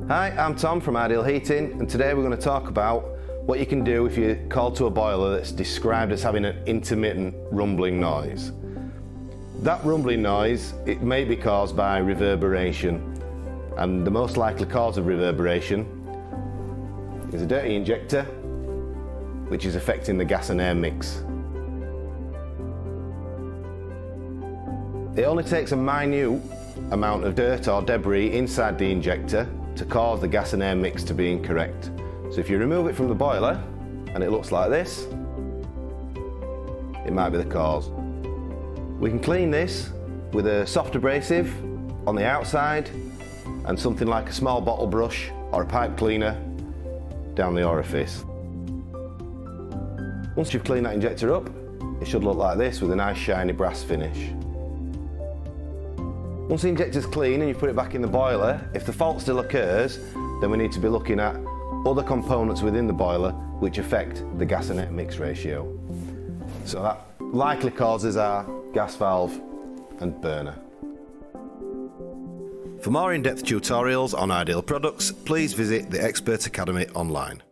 Hi, I'm Tom from Ideal Heating, and today we're going to talk about what you can do if you're called to a boiler that's described as having an intermittent rumbling noise. That rumbling noise, it may be caused by reverberation, and the most likely cause of reverberation is a dirty injector, which is affecting the gas and air mix. It only takes a minute amount of dirt or debris inside the injector to cause the gas and air mix to be incorrect. So if you remove it from the boiler and it looks like this, it might be the cause. We can clean this with a soft abrasive on the outside and something like a small bottle brush or a pipe cleaner down the orifice. Once you've cleaned that injector up, it should look like this with a nice shiny brass finish. Once the injector's clean and you put it back in the boiler, if the fault still occurs, then we need to be looking at other components within the boiler which affect the gas and air mix ratio. So that likely causes our gas valve and burner. For more in-depth tutorials on Ideal products, please visit the Expert Academy online.